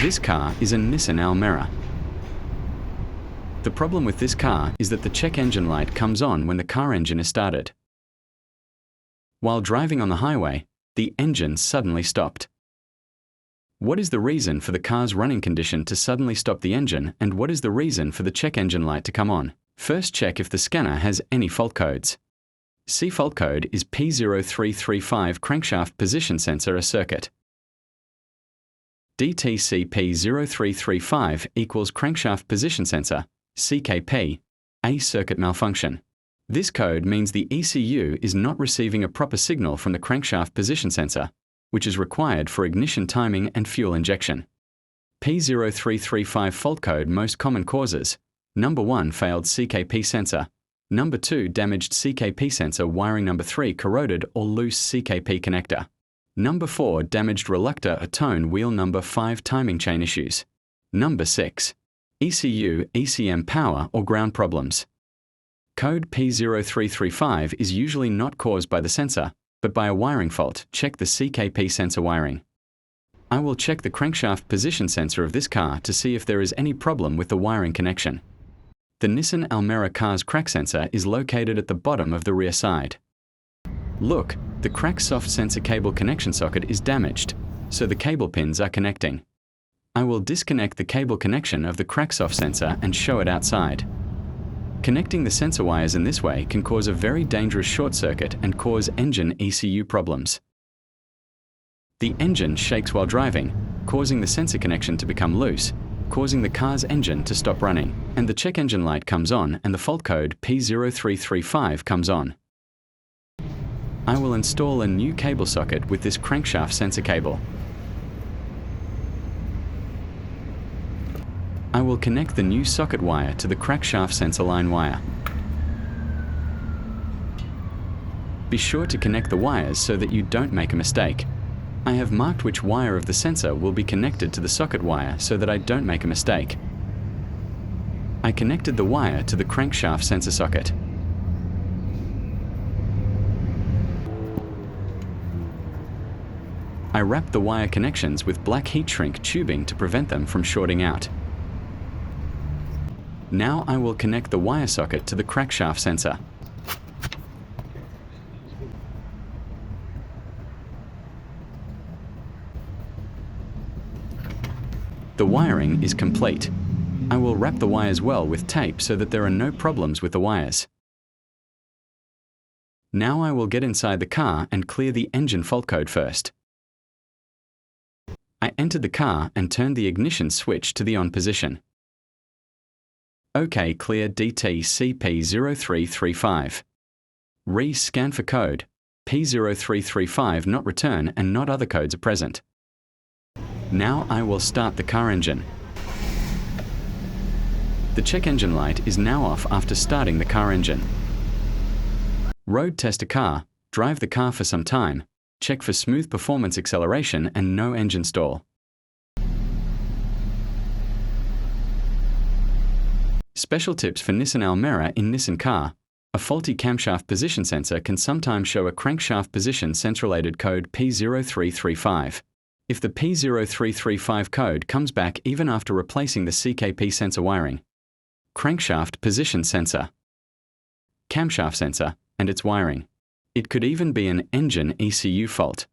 This car is a Nissan Almera. The problem with this car is that the check engine light comes on when the car engine is started. While driving on the highway, the engine suddenly stopped. What is the reason for the car's running condition to suddenly stop the engine, and what is the reason for the check engine light to come on? First, check if the scanner has any fault codes. C fault code is P0335 Crankshaft Position Sensor circuit. DTC P0335 equals Crankshaft Position Sensor, CKP, a circuit malfunction. This code means the ECU is not receiving a proper signal from the crankshaft position sensor, which is required for ignition timing and fuel injection. P0335 fault code most common causes: number 1, failed CKP sensor; number 2, damaged CKP sensor wiring; number 3, corroded or loose CKP connector; number 4, damaged reluctor or tone wheel; number 5, timing chain issues; number 6, ECU, ECM power or ground problems. Code P0335 is usually not caused by the sensor, but by a wiring fault. Check the CKP sensor wiring. I will check the crankshaft position sensor of this car to see if there is any problem with the wiring connection. The Nissan Almera car's crack sensor is located at the bottom of the rear side. Look, the Crankshaft sensor cable connection socket is damaged, so the cable pins are connecting. I will disconnect the cable connection of the Crankshaft sensor and show it outside. Connecting the sensor wires in this way can cause a very dangerous short circuit and cause engine ECU problems. The engine shakes while driving, causing the sensor connection to become loose, causing the car's engine to stop running, and the check engine light comes on and the fault code P0335 comes on. I will install a new cable socket with this crankshaft sensor cable. I will connect the new socket wire to the crankshaft sensor line wire. Be sure to connect the wires so that you don't make a mistake. I have marked which wire of the sensor will be connected to the socket wire so that I don't make a mistake. I connected the wire to the crankshaft sensor socket. I wrapped the wire connections with black heat shrink tubing to prevent them from shorting out. Now I will connect the wire socket to the crankshaft sensor. The wiring is complete. I will wrap the wires well with tape so that there are no problems with the wires. Now I will get inside the car and clear the engine fault code first. I entered the car and turned the ignition switch to the on position. OK, clear DTC P0335. Re-scan for code. P0335 not return and not other codes are present. Now I will start the car engine. The check engine light is now off after starting the car engine. Road test a car, drive the car for some time, check for smooth performance acceleration and no engine stall. Special tips for Nissan Almera in Nissan car. A faulty camshaft position sensor can sometimes show a crankshaft position sensor-related code P0335. If the P0335 code comes back even after replacing the CKP sensor wiring, crankshaft position sensor, camshaft sensor, and its wiring. It could even be an engine ECU fault.